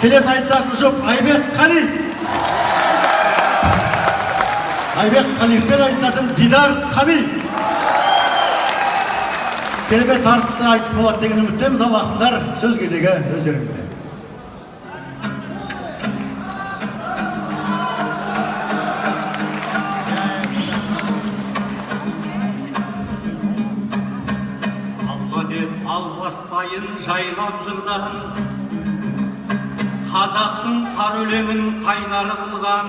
келесі айтысқа көшіп Айбек Қали. Айбек Қалиевпен айтысатын Дидар Қами. Керемет тартысты айтыс болады деген үміттеміз. Ал ақындар, сөз кезегі өздеріңізде. Албастайын жайлап жырдан, қазақтың қар өлеңін қайнар қылған,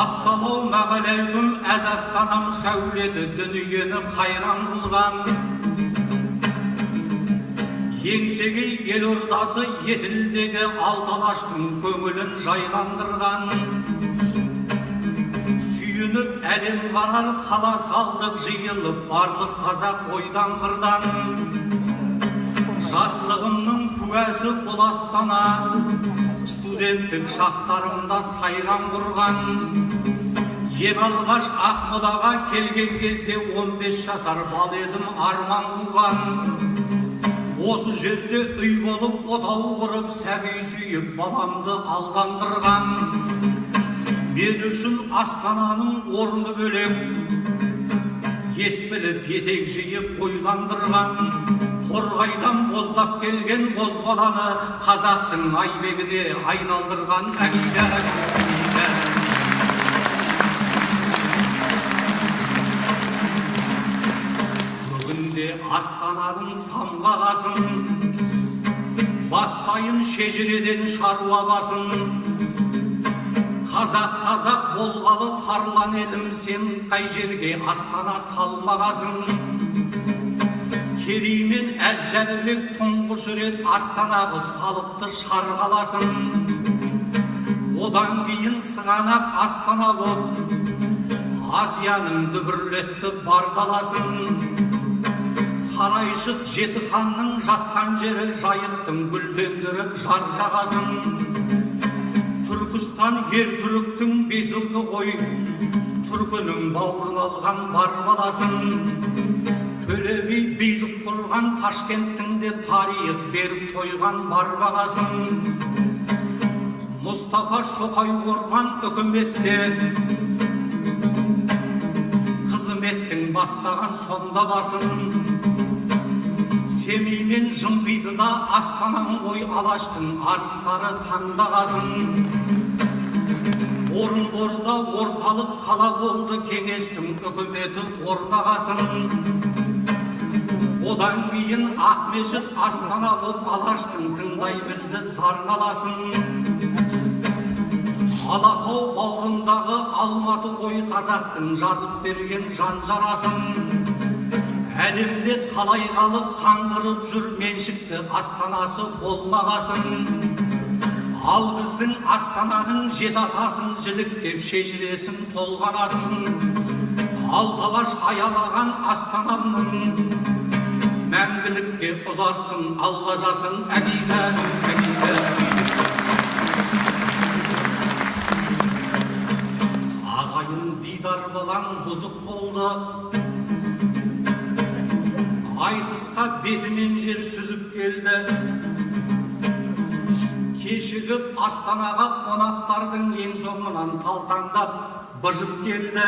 ассалаумағалейкум әз астанам сәулеті дүниені қайран қылған. Еңсегей елордасы есілдегі алталаштың көңілін жайландырған. Сүйініп әлем қарар қала салдық жиылып, барлық қазақ ойдан қырдан. Жаслығымның куәсі бұл Астана, студенттік шақтарымда сайран құрған. Ең алғаш Ақмодаға келген кезде 15 жасар бал едім, арман қуған. Осы жерде үй болып, отау құрып, сәби сүйіп, баламды алдандырған. Мен үшін Астананың орны бөлек, ес біліп етек жиып ойландырған. Торғайдан боздап келген бозбаланы қазақтың айбегіне айналдырған әкиді. Бүгінде Астананың самғағасын, бастайын шежіреден шаруа басын. Қазақ болғалы тарлан елім, сен қай жерге Астана салмағасың. Кереймен әз Жәнібек тұңғыш рет Астана қып салыпты шарғаласын. Одан кейін сығанақ Астана боп, Азияның дүбірлетті бардаласын. Сарайшық жеті ханның жатқан жері, жайықтың гүлдендіріп жар жағасын. Түркістан ер түріктің бесілді қой, түркінің бауырын алған бар баласын. Төле би билік құрған Ташкенттің де тарих беріп қойған бар бағасын. Мұстафа Шоқай құрған үкіметте, қызметтің бастаған сонда басын. Семей мен Жымпитыда Астанаң ғой, Алаштың арыстары таңдағасын. Орынборда орталық қала болды, кеңестің үкіметі орнағасын. Одан кейін Ақмешіт Астана боп, Алаштың тыңдай білді сарналасын. Алатау бауырындағы Алматы ғой, қазақтың жазып берген жан жарасын. Әлемде талай қалып қаңғырып жүр, меншікті Астанасы болмағасын. Ал біздің Астананың жет атасын жіліктеп шежіресін толғанасын. Алталаш аялаған Астанамның мәңгілікке ұзартсын Алла жасын әкиді. Ағайын Дидар балаң бұзық болды, айтысқа бетімен жер сүзіп келді. Кешігіп Астанаға қонақтардың ең соңынан талтаңдап быжып келді.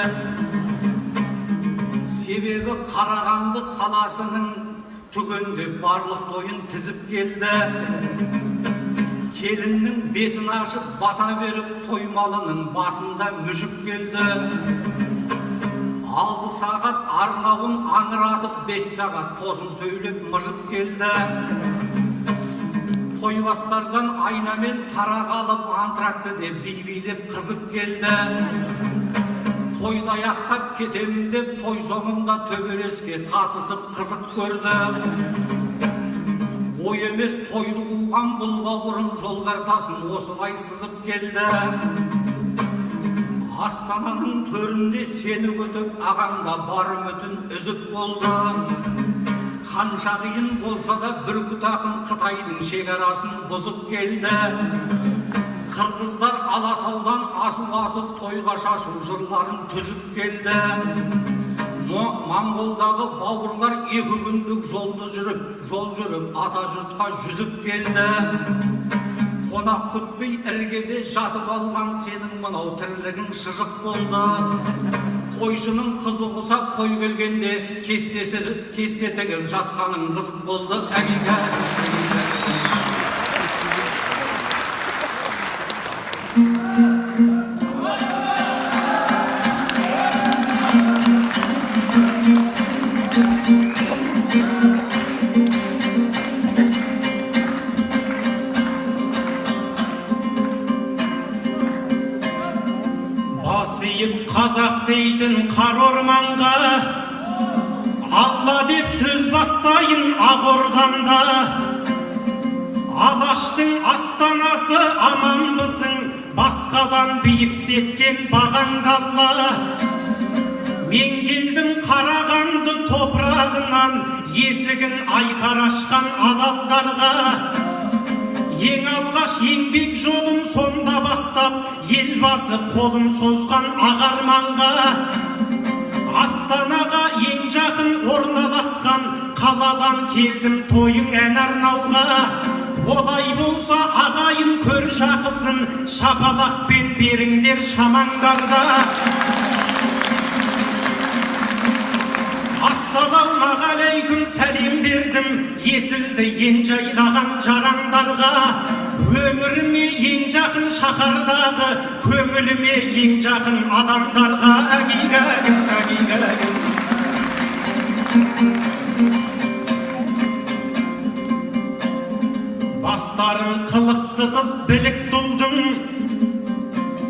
Себебі Қарағанды қаласының түгенде барлық тойын тізіп келді. Келіннің бетін ашып бата беріп, тоймалының басында мүжіп келді. 6 сағат арнауын аңыратып, 5 сағат тосын сөйлеп мұжып келді. Тойбастардан айнамен тарақ алып, антракты деп би-билеп қызып келді. Тойды аяқтап кетем деп, той соңында төбелеске қатысып қызық көрді. Ой емес тойды қуған бұл бауырым, жол картасын осылай сызып келді. Астананың төрінде сені көтіп, ағаңда бар үмітін үзіп болды. Қанша қиын болса да бүркіт ақын Қытайдың шекарасын бұзып келді. Қырғыздар Алатаудан асу асып, тойға шашу жырларын түзіп келді. Моңғолдағы бауырлар 2 күндік жол жүріп, ата жұртқа жүзіп келді. қонақ күтпей іргеде жатып алған сенің мынау тірлігің шыжық болды. Қойшының қызы құсап қой келгенде кесте тігіп жатқаның қызық болды. Басиып қазақ дейтін қар орманға, Алла деп сөз бастайын ақ ордамда. Алаштың астанасы аманбысың, басқадан биіктеткен бағаңды Алла. Мен келдім Қарағанды топырағынан, есігін айқар ашқан адалдарға. Ең алғаш еңбек жолын сонда бастап, елбасы қолын созған ағарманға. Астанаға ең жақын орналасқан қаладан келдім тойың ән арнауға. Олай болса ағайын көр шақысын, шапалақпен беріңдер шамаңдарда. Ассалаумағалейкум сәлем бердім, есілді ең жайлаған жарандарға. Өміріме ең жақын шақардағы, көңіліме ең жақын адамдарға. Бастарын қылықты қыз білікті ұлдың,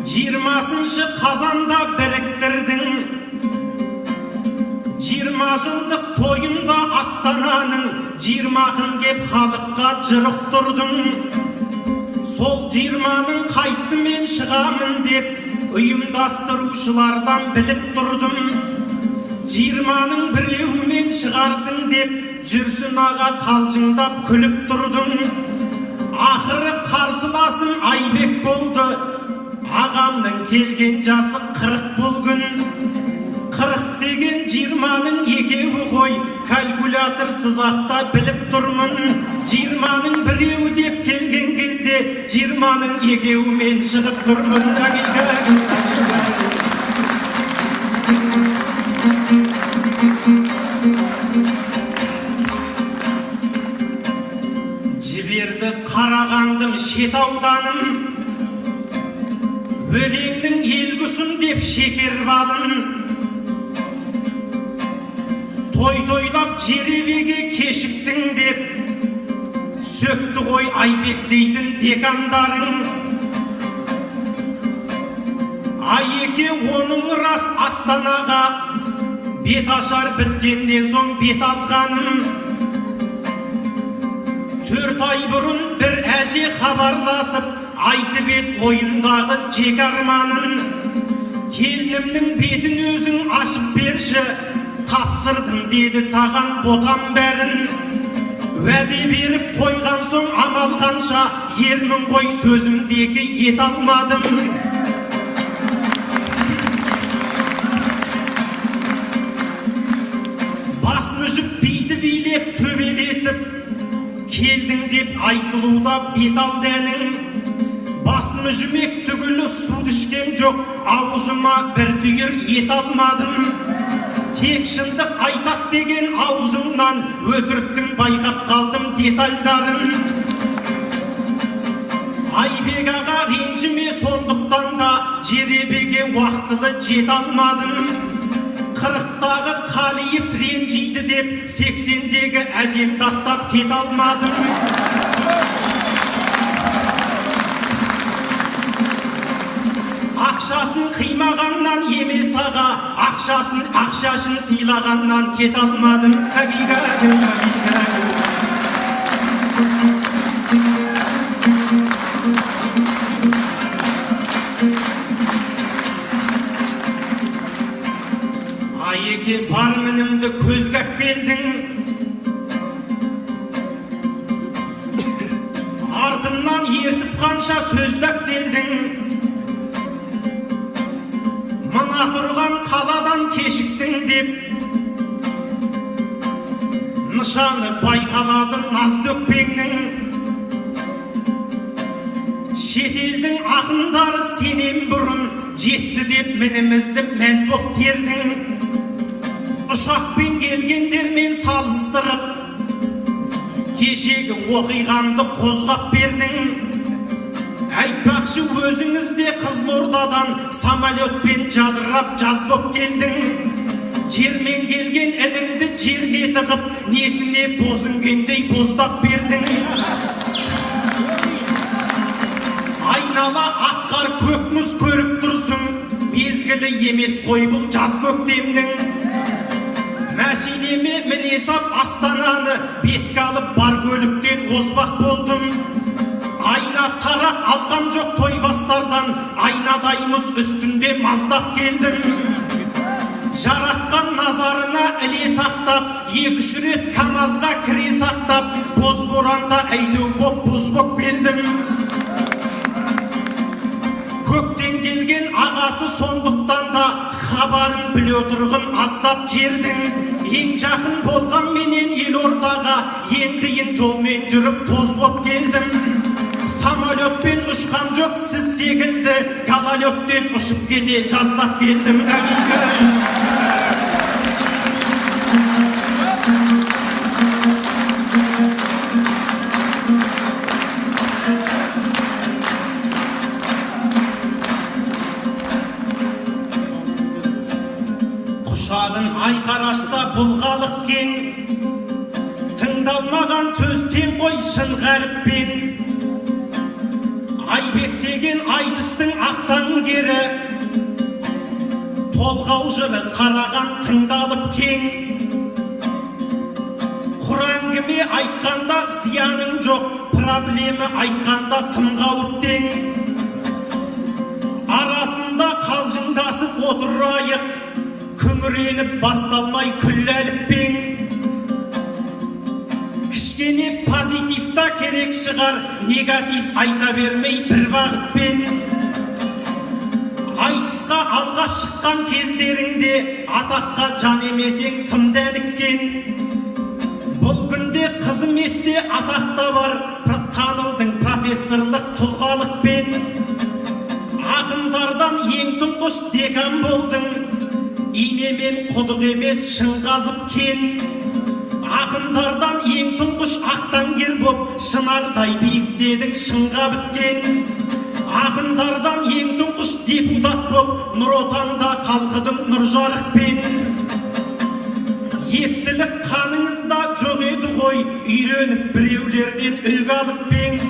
20 қазанда біріктірдің. 20 жылдық тойында Астананың 20-ын кеп халыққа жырықтырдың. Сол 20-ның қайсымен шығамын деп ұйымдастырушылардан біліп тұрдым. 20-ның біреуімен шығарсың деп жүрсін аға қалжыңдап күліп тұрдым. Ақыры қарсыласым Айбек болды, ағамның келген жасы 40 бұл күн. 40 деген 20-ның екеуі ғой, калькулятор сызақта біліп тұрмын. 20-ның біреуі деп келген кезде 20-ның екеуімен шығып тұрмын. Жіберді Қарағандым шет ауданым, өлеңнің елгісін деп шекер балын. Той-тойлап жеребеге кешіктің деп сөкті ғой Айбек дейтін декандарың. Айеке оның рас Астанаға бет ашар біткеннен соң бет алғаным. 4 ай бұрын бір әже хабарласып айтып ет ойындағы жек арманын. Келінімнің бетін өзің ашып берші, тапсырдым деді саған ботам бәрін. Уәде беріп қойған соң амал қанша, ермін ғой сөзімдегі ет алмадым. Бас мүжіп биді билеп төбелесіп, келдің деп айтылуда бет алды әнің. Бас мүжімек түгілі суды ішкен жоқ, аузыма бір түйір ет алмадым. Тек шындық айтат деген аузыңнан өтіріктің байқап қалдым детальдарын. Айбек аға ренжіме, сондықтан да жеребеге уақытылы жет алмадым. 40-тағы қалиып ренжиді деп 80-дегі әжемді аттап кет алмадым. Ақшасын қимағаннан емес аға, ақшасын сыйлағаннан кет алмадым. Айеке бар мінімді көзгәк белдің, артымнан ертіп қанша сөздәк делдің. Мына тұрған қаладан кешіктің деп нышаны байқалады наз төкпеңнің. Шетелдің ақындары сенен бұрын жетті деп мінімізді мәз боп тердің. Ұшақпен келгендермен салыстырып, кешегі оқиғамды қозғап бердің. Айтпақшы өзіңізде Қызылордадан самолетпен жадырап жаз боп келдің. Жермен келген ініңді жерге тығып, несіне бозінгендей боздап бердің. Айнала аққар көк мұз көріп тұрсың, мезгілі емес қой бұл жаз көктемнің. Мәшинеме міне сап Астананы бетке алып бар көліктен озбақ болдым. Айна тарақ алғам жоқ тойбастардан, айнадаймыз үстінде маздап келдім. Жаратқан назарына іле сақтап, 2-3 рет КамАЗға кіре сақтап, боз боранда әйдеу боп боз боп келдім. Көктен келген ағасы сондықтан да хабарын біле отырғын аздап жердің. Ең жақын болған менен Елордаға ең қиын жолмен жүріп тоз боп келдім. Самолетпен ұшқан жоқ сіз секілді, гололедтен ұшып кете жаздап келдім. Құшағын айқар ашса бұлғалық кең, тыңдалмаған сөз тең ғой шын ғәріппен. Айбек деген айтыстың ақтан кері, толғау жылы қараған тыңдалып кең. Құр-әңгіме айтқанда зияның жоқ, проблема айтқанда тым қауіп тең. Арасында қалжыңдасып отырайық, күңіреніп басталмай күлләліп бең. Кішкене позитивта керек шығар, негатив айта бермей бір бағытпен. Айтысқа алға шыққан кездеріңде атаққа жан емесең тым дәніккен. Бұл күнде қызметте атақта бар, танылдың профессорлық тұлғалықпен. Ақындардан ең тұңғыш декан болдың, инемен құдық емес шың қазып кен. Ақындардан ең тұңғыш ақтаңгер боп, шынардай биіктедің шыңға біткен. Ақындардан ең тұңғыш депутат боп, Нұр Отанда қалқыдың нұр жарықпен. Ептілік қаныңызда жоқ еді ғой, үйреніп біреулерден үлгі алып бең.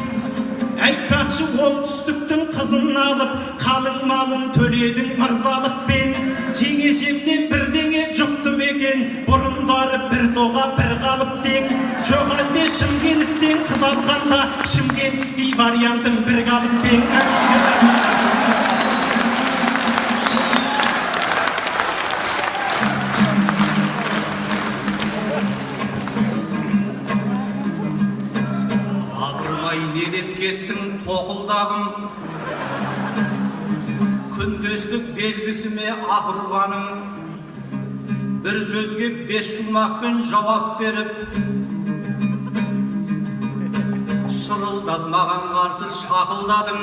Айтпақшы оңтүстіктің қызын алып, қалың малын төледің мырзалықпен. Жеңешемнен бірдеңе жұқтым екен, бұрындары бір тоға бір қалып тең. Жоқ әлде Шымкенттен қыз алғанда, шымкентский вариантың бір қалып бең. Апырмай не деп кеттің тоқылдағым, күндестік белгісі ме ақырғаның. Бір сөзге 5 шумақпен жауап беріп, шырылдап маған қарсы шақылдадың.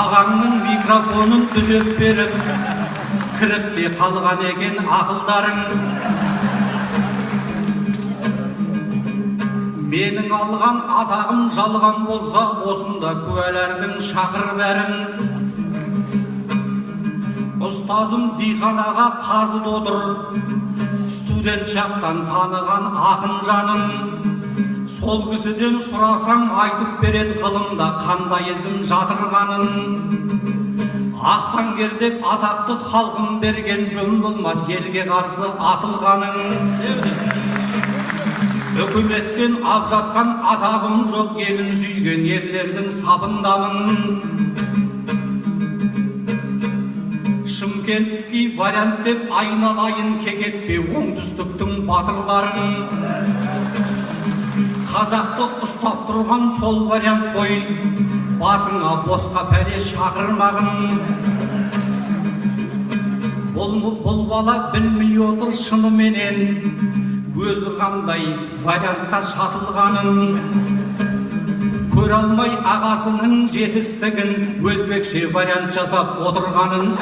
Ағаңның микрофонын түзеп беріп, кіріп те қалған екен ақылдарың. Менің алған атағым жалған болса, осында куәлердің шақыр бәрін. Ұстазым Диханаға қазы отыр, студент шақтан таныған ақын жанын. Сол кісіден сұрасаң айтып береді ғылымда қандай ізім жатырғанын. Ақтаңгер деп атақты халқын берген жөн болмас, елге қарсы атылғаның. Үкіметтен абзатқан атағым жоқ, елін сүйген ерлердің сапындамын. Шымкентский вариант деп айналайын кекетпе оңтүстіктің батырларын. Қазақты ұстап тұрған сол вариант қой, басыңа босқа пәле шақырмағын. Бұл бала білмей отыр шыныменен, өзі қандай вариантқа шатылғанын. көре алмай ағасының жетістігін өзбекше вариант жасап отырғанын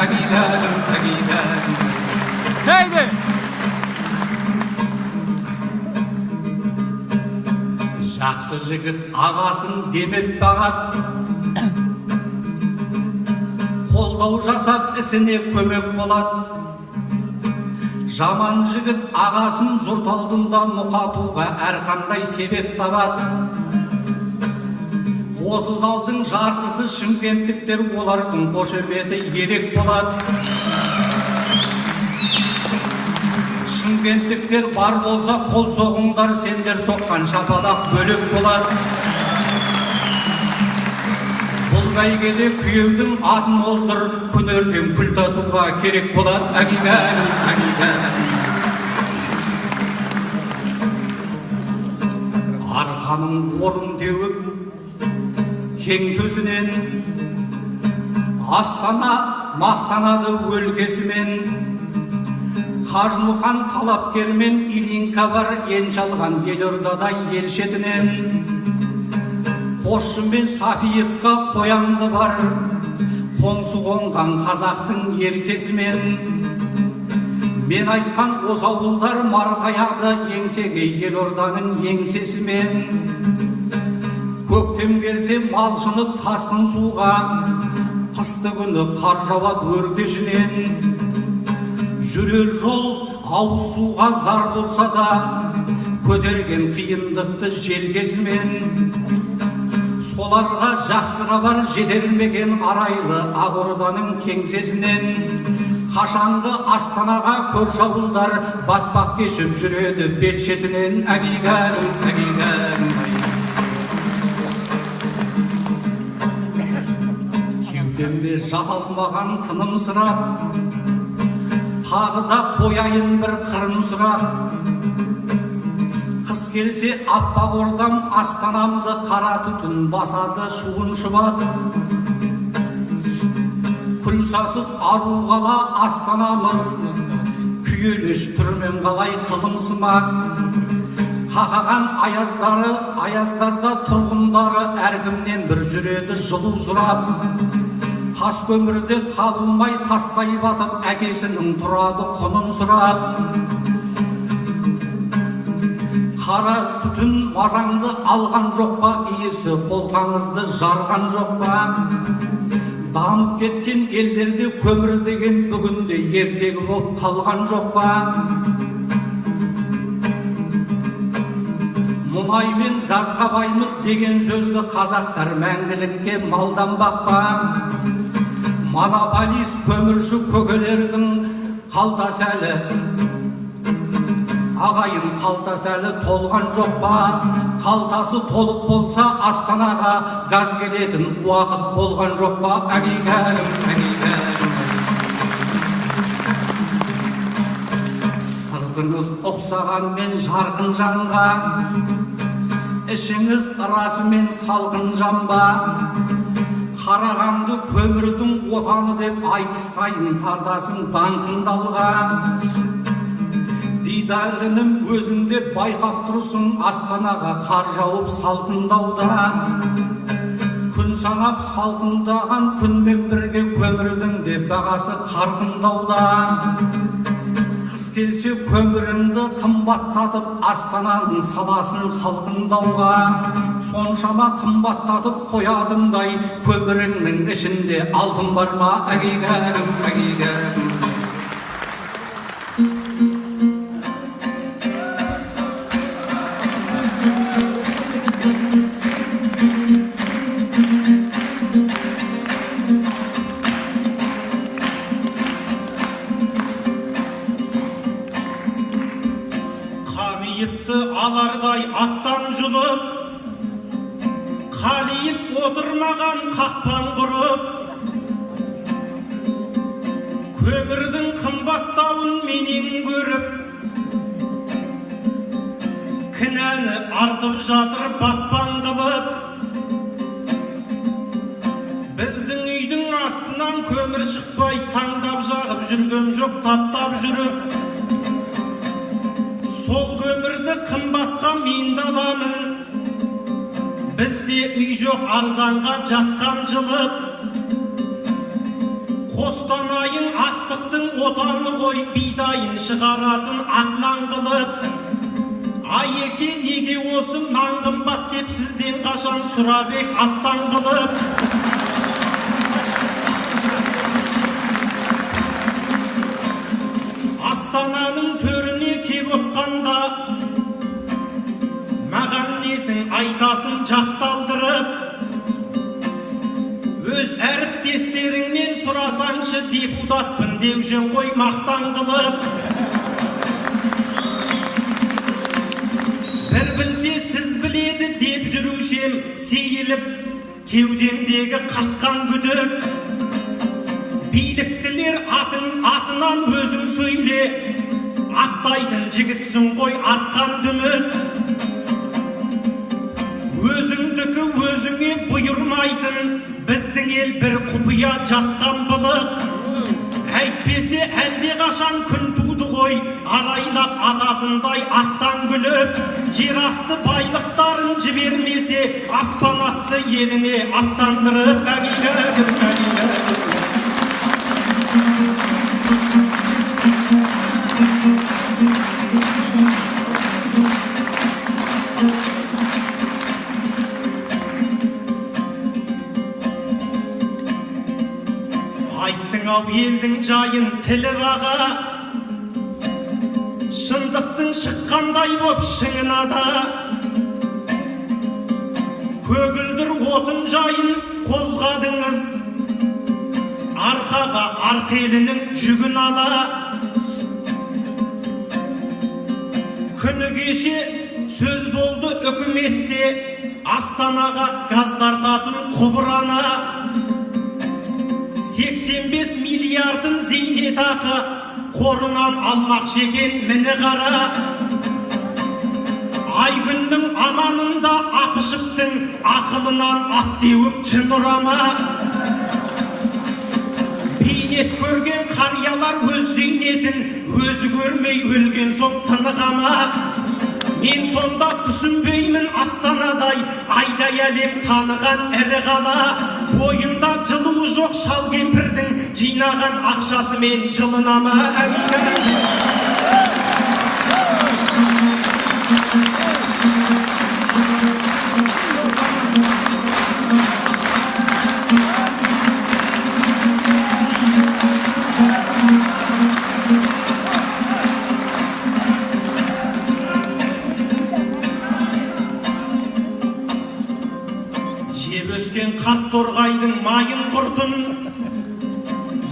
Haydi. Жақсы жігіт ағасын демеп бағат, қолдау жасап ісіне көмек болады. Жаман жігіт ағасын жұрт алдында мұқатуға әрқандай себеп табады. Осы залдың жартысы шымкенттіктер, олардың қошеметі ерек болады. Шымкенттіктер бар болса қол соғыңдар, сендер соққан шапалақ бөлек болады. Бұл бәйгеде күйеудің атын оздыр, күн ертең күл тасуға керек болады. Арқаның орын теуіп кең төсінен, Астана мақтанады өлкесімен. Қажымұқан талапкермен Илинка бар, енші алған Елордада ел шетінен. Қосшы мен Сафиевқа қоянды бар, қоңсы қонған қазақтың еркесімен. Мен айтқан осы ауылдар марқаяды еңсеге Елорданың еңсесімен. Көктем келсе малшынып тасқын суға, қысты күні қар жауады өркешінен. Жүрер жол ауыз суға зар болса да, көтерген қиындықты желкесімен. Соларға жақсы хабар жетелмеген арайлы Ақорданың кеңсесінен. Қашанғы Астанаға көрші ауылдар батпақ кешіп жүреді белшесінен. Кеудемде жат алмаған тыным сұрап, тағы да қояйын бір қырын сұрақ. Қыс келсе аппақ ордам Астанамды қара түтін басады шуын шұбат. Күл сасып ару қала Астанамыз, күйелеш түрмен қалай қылымсымақ. Қақаған аяздарда тұрғындары әркімнен бір жүреді жылу сұрап. Тас көмірде табылмай тастай батып, әкесінің тұрады құнын сұрап. Қара түтін мазаңды алған жоқ па, иесі қолқаңызды жарған жоқ па? Дамып кеткен елдерде көмір деген бүгінде ертегі боп қалған жоқ па? Мұнай мен газға баймыз деген сөзді қазақтар мәңгілікке малданбақ па? Монополист көмірші көкелердің қалтасы әлі, ағайын қалтасы әлі толған жоқ па? Қалтасы толып болса Астанаға газ келетін уақыт болған жоқ па? Сыртыңыз ұқсағанмен жарқын жанға, ішіңіз ырасымен салқын жанба. Қарағанды көмірдің отаны деп айтыс сайын тардасың даңқындалға. Дидарының өзінде байқап тұрсың Астанаға қар жауып салқындауда. Күн санап салқындаған күнмен бірге көмірдің де бағасы қарқындауда. Қыс келсе көміріңді қымбаттатып Астананың саласын халқындауға. Соншама қымбаттатып қоядыңдай көміріңнің ішінде алтын бар ма? Қамиыпты алардай аттан жұлып, қалиып отырмаған қақпан құрып, көмірдің қымбаттауын менен көріп, кінәні артып жатыр батпан қылып. Біздің үйдің астынан көмір шықпай таңдап жағып жүргем жоқ таптап жүріп. Сол көмірді қымбатқа мен де аламын, Bizde үй жоқ арзанға жатқан жылып, Қостанайың астықтың отаны ғой, бидайын шығаратын ақнан қылып. Айеке неге осы нан қымбат деп сізден қашан сұрап ек аттан қылып. Астананың төріне кеп отқанда, маған несін айтасын жақталдырып. Өз әріптестеріңнен сұрасаңшы, депутатпын деушін ғой мақтан қылып. Бір білсе сіз біледі деп жүрушем, сейіліп кеудемдегі қатқан күдік. Биліктілер атынан өзің сөйле, ақтайтын жігітсің ғой артқан дүміт. Өзіңдікі өзіңе бұйырмайтын, біздің ел бір құпия жатқан былық. Әйтпесе әлде қашан күн туды ғой, арайлап ататындай ақтан күліп. Жер асты байлықтарын жібермесе, аспан асты еліне аттандырып. Айттың-ау елдің жайын тілі баға, шындықтың шыққандай боп шыңынада. Көгілдір отын жайын қозғадыңыз, арқаға арқелінің жүгін ала. Күні кеше сөз болды үкіметте, Астанаға газ тартатын құбырана. 85 миллиардын зейнетақы қорынан алмақ екен міне қара. Айгүннің аманында Ақышевтің ақылынан ат теуіп жын ұрама. Бейнет көрген қариялар өз зейнетін өзі көрмей өлген соң тынығама. Мен сонда түсінбеймін Астанадай айдай әлем таныған ірі қала. Бойында жылуы жоқ шал кемпірдің жинаған ақшасымен жылынама. Өскен қарт торғайдың майын құртын,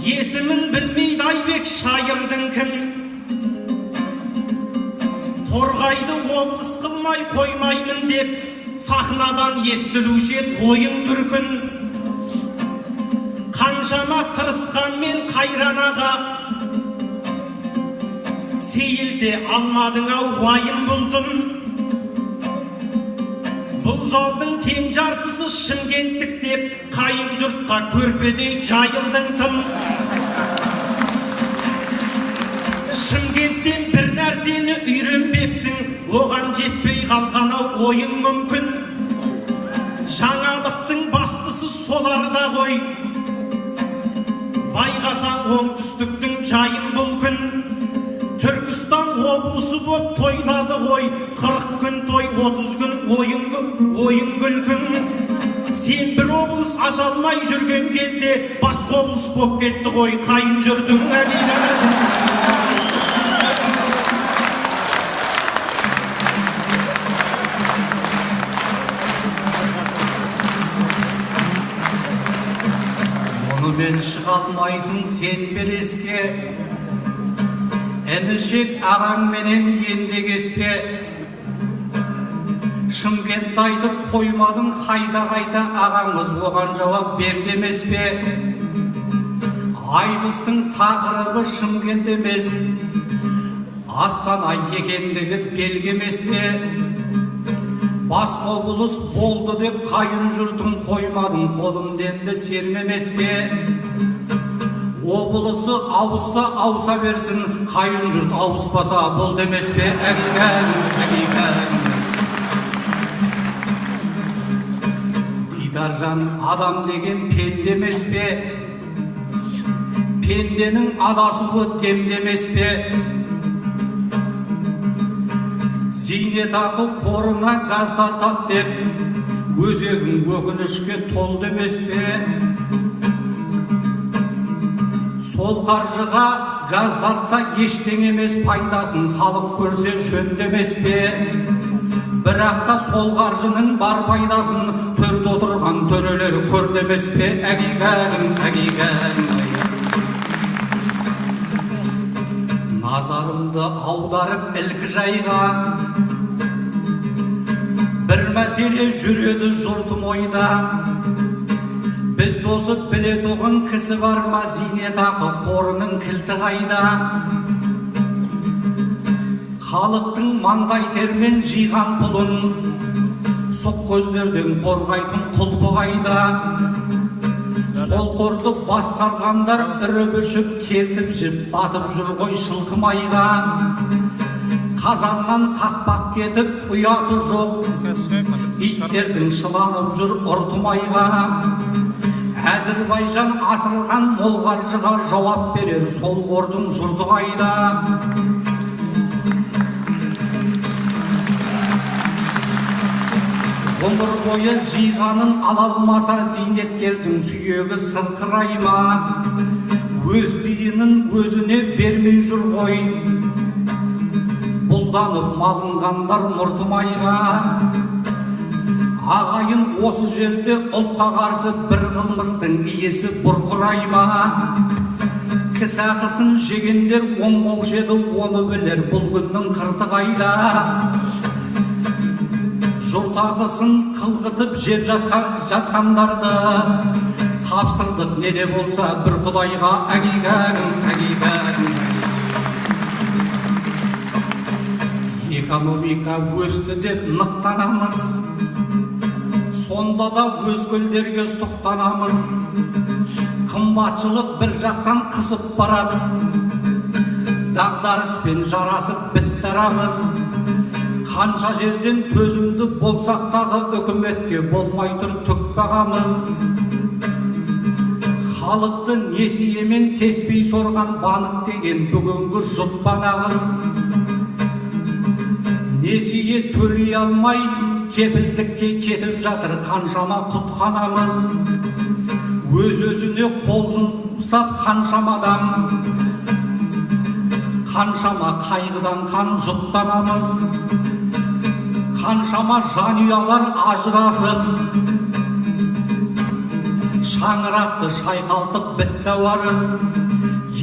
есімін білмейді Айбек шайырдың кім. Торғайды облыс қылмай қоймаймын деп, сахнадан естілуші ойын дүркін. Қаншама тырысқанмен қайранаға, сейілде алмадың-ау уайым бұлтын. Бұл залдың тең жартысы Шымкенттік деп, қайын жұртқа көрпедей жайылдың тым. Шымкенттен бір нәрсені үйренбепсің, оған жетпей қалған-ау ойың мүмкін. Жаңалықтың бастысы соларда ғой, байқасаң оңтүстіктің жайын бұл күн. Түркістан облысы боп тойлады ғой, 40 күн той, 30 күн ойын күлкін. Сен бір облыс аша алмай жүрген кезде, басқа облыс боп кетті ғой қайын жүрдің әлейді. Мұнымен шыға алмайсың сен белеске, Әнішек ағаңменен ендегеспе. Шымкент айтып қоймадың қайта-қайта, ағаңыз оған жауап бер демес пе? Айдыстың тақырыбы Шымкент емес, Астана екендігі белгемес пе? Басқа облыс болды деп қайын жұртың қоймадың, қолым денді сермемес пе? Облысы ауса берсін, қайын жұрт ауыспаса бұл демес пе? Әгиген. Айдаржан, адам деген пенде емес пе? Пенденің адасуы демде емес пе? Зейнетақы қорына газ тартады деп, өзегің өкінішке толды емес пе? Сол қаржыға газ тартса ештеңе емес, пайдасын халық көрсе жөндемес пе? Бірақ та сол қаржының бар пайдасын төрде отырған төрелер көрдемес пе? Әгигәгім, әгигәгім. Назарымды аударып ілкіжайға, бір мәселе жүреді жұртым ойда. Біз досы білетұғын кісі бар ма? Зейнетақы қорының кілті қайда? Халықтың маңдай термен жиған пұлын сұқ көздерден қорғайтын құлпы қайда? Сол қорды басқарғандар үріп-үшіп, кертіп жеп, батып жүр ғой шылқымайға. Қазаннан қақпақ кетіп, ұяты жоқ, иттердің шыланып жүр ұртымайға. Әзірбайжан асырған мол қаржыға жауап берер сол қордың жұрты қайда? Ғұмыр бойы жиғанын ала алмаса, зейнеткердің сүйегі сылқырай ма? Өз тиынын өзіне бермей жүр ғой, бұлданып малынғандар мұртымайға. Ағайын осы жерде ұлтқа қарсы бір қылмыстың иесі бұрқырай ма? Кісі ақысын жегендер оңбаушы еді, оны білер бұл күннің қырты қайда? Жұрт ақысын қылғытып жеп жатқандарды тапсырдық не де болса бір құдайға. Әгигәгім, әгигәгім. Экономика өсті деп нықтанамыз, сонда да өзгелерге сұқтанамыз. Қымбатшылық бір жақтан қысып барады, дағдарыспен жарасып біттірамыз. Қанша жерден төзімді болсақ тағы үкіметке болмай тұр түк бағамыз. Халықты несиемен теспей сорған банк деген бүгінгі жұтпанағыз. Несие төлей алмай кепілдікке кетіп жатыр қаншама құтқанамыз. Өз-өзіне қол жұмсап қаншама адам, қаншама қайғыдан қан жұттанамыз. Қаншама жанұялар ажырасып, шаңырақты шайқалтып бітті уарыз.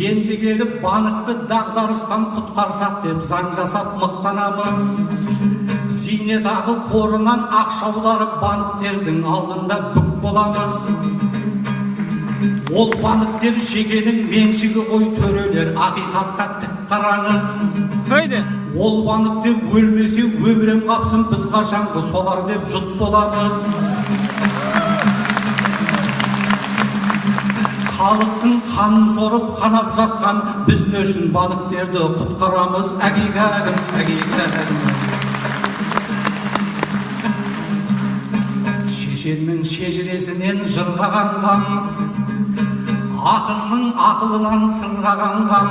Енді келіп банкты дағдарыстан құтқарсақ деп заң жасап мақтанамыз. Зейнетақы қорынан ақша аударып банктердің алдында бүк боламыз. Ол банктер жекенің меншігі ғой, төрелер ақиқатқа тік қараңыз. Ол банктер өлмесе өмірем қапсын, біз қашанғы солар деп жұт боламыз. Халықтың қанын сорып қанап жатқан біз не үшін банктерді құтқарамыз? Әгигәгім, әгигәгім. Шешеннің шежіресінен жырға қанған, ақынның ақылынан сырға қанған.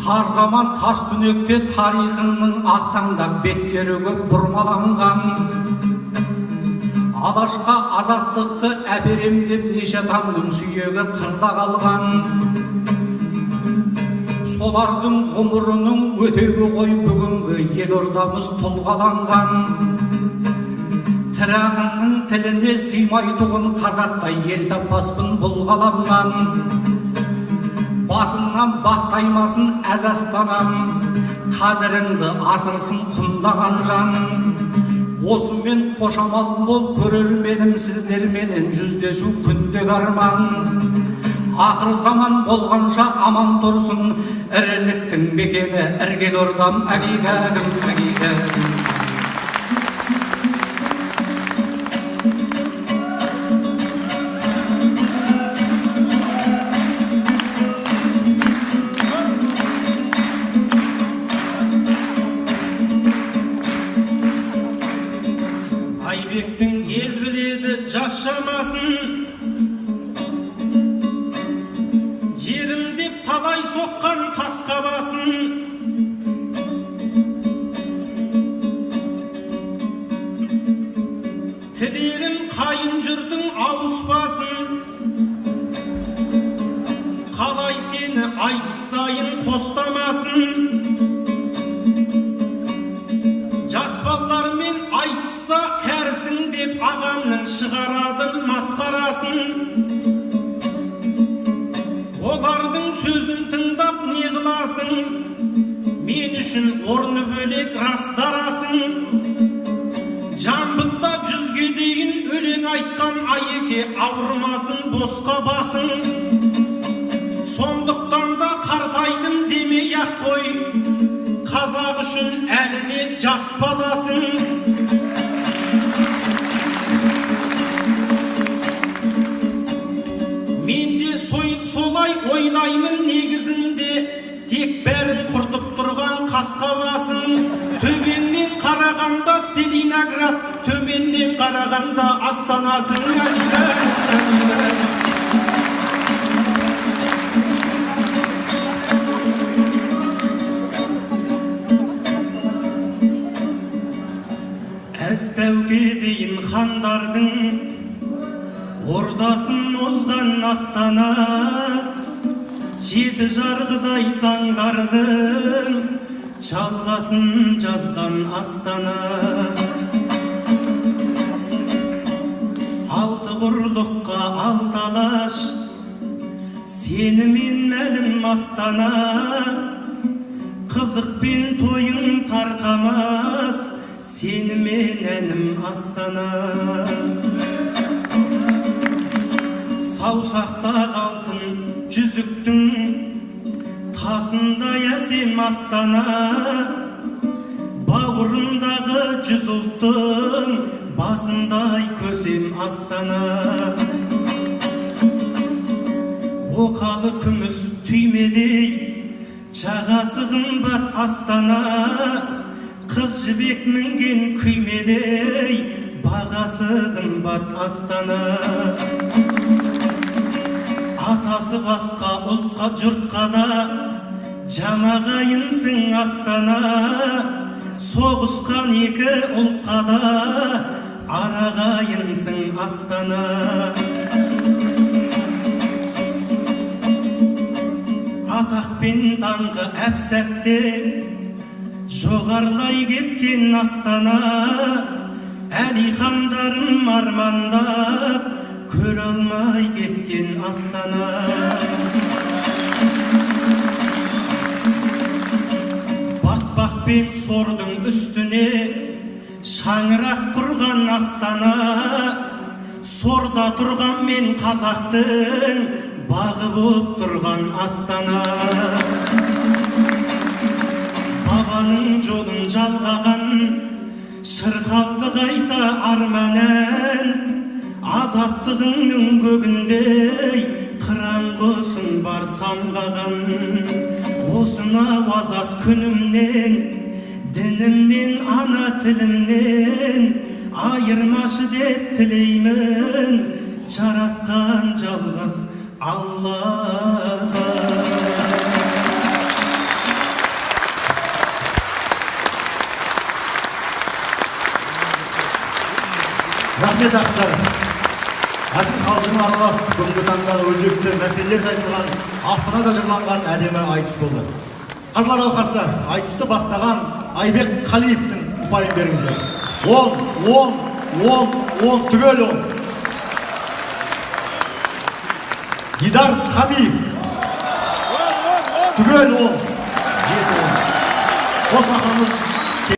Тар заман тас түнекте тарихыңның ақтаңдап беттері көп бұрмаланған. Алашқа азаттықты әберем деп неше тамның сүйегі қырда қалған. Солардың ғұмырының өтеуі ғой бүгінгі елордамыз тұлғаланған. Тірі ақынның тіліне сыймайтұғын қазақтай ел таппаспын бұл ғаламнан. Басыңнан бақтаймасын әз астанам, қадіріңді асырсын құндаған жан. Осымен қошамал бол көрерменім, сіздерменен жүздесу күндегі арман. Ақыр заман болғанша аман тұрсын, іріліктің мекені іргел ордам. Әгигәгім, әгигәгім. шамасын, жерім деп талай соққан тас қабасын. Тілерім қайын жұрдың ауыспасын, қалай сені айтыс сайын қостамасын. Жас балалармен айтысса кәрісің деп ағамның шығарадым масқарасын. Олардың сөзін тыңдап не қыласың, мен үшін орны бөлек растарасың. Жамбылда 100-ге дейін өлең айтқан Айеке ауырмасын босқа басың. Сондықтан да қартайдым демей ақ қой, қазақ үшін әлі де жас баласың. Мен де солай ойлаймын негізінде, тек бәрін құртып тұрған қасқабасың. Төбеңнен қарағанда Целиноград, төменнен қарағанда Астанасың. Әз тәуке дейін хандардың ордасын озған Астана, жеті жарғыдай заңдардың жалғасын жазған Астана. Алты құрлыққа алталаш, сенімен мәлім Астана. Қызықпен тойың тарқамас, сенімен әнім Астана. Саусақта алтын жүзіктің тасындай әсем Астана. Бауырындағы 100 ұлттың басындай көсем Астана. Оқалы күміс түймедей жағасы қымбат Астана. Қыз жібек мінген күймедей бағасы қымбат Астана. Атасы басқа ұлтқа жұртқа да жамағайынсың Астана. Соғысқан екі ұлтқа да арағайынсың Астана. Атақ пен даңқы әп сәтте жоғарлай кеткен Астана. Әлихандарын армандап көр алмай кеткен Астана. Батпақ пен сордың үстіне шаңырақ құрған Астана. Сорда тұрған мен қазақтың бағы боп тұрған Астана. Бабаның жолын жалғаған шырқалды қайта арман ән. Азаттығыңның көгіндей қыран-құсын бар самғаған. Осынау азат күнімнен, дінімнен, ана тілімнен айырмашы деп тілеймін жаратқан жалғыз Аллаға. Рахмет ақындар. Әсіл қалжыңы аралас бүгінгі таңдағы өзекті мәселелер айтылған, Астанада жырланған әдемі айтыс болды. Қазылар алқасы айтысты бастаған Айбек Қалиевтің ұпайын беріңіздер. 10 түгел 10. Дидар Қамиев түгел 10. 7 10. Қос ақымыз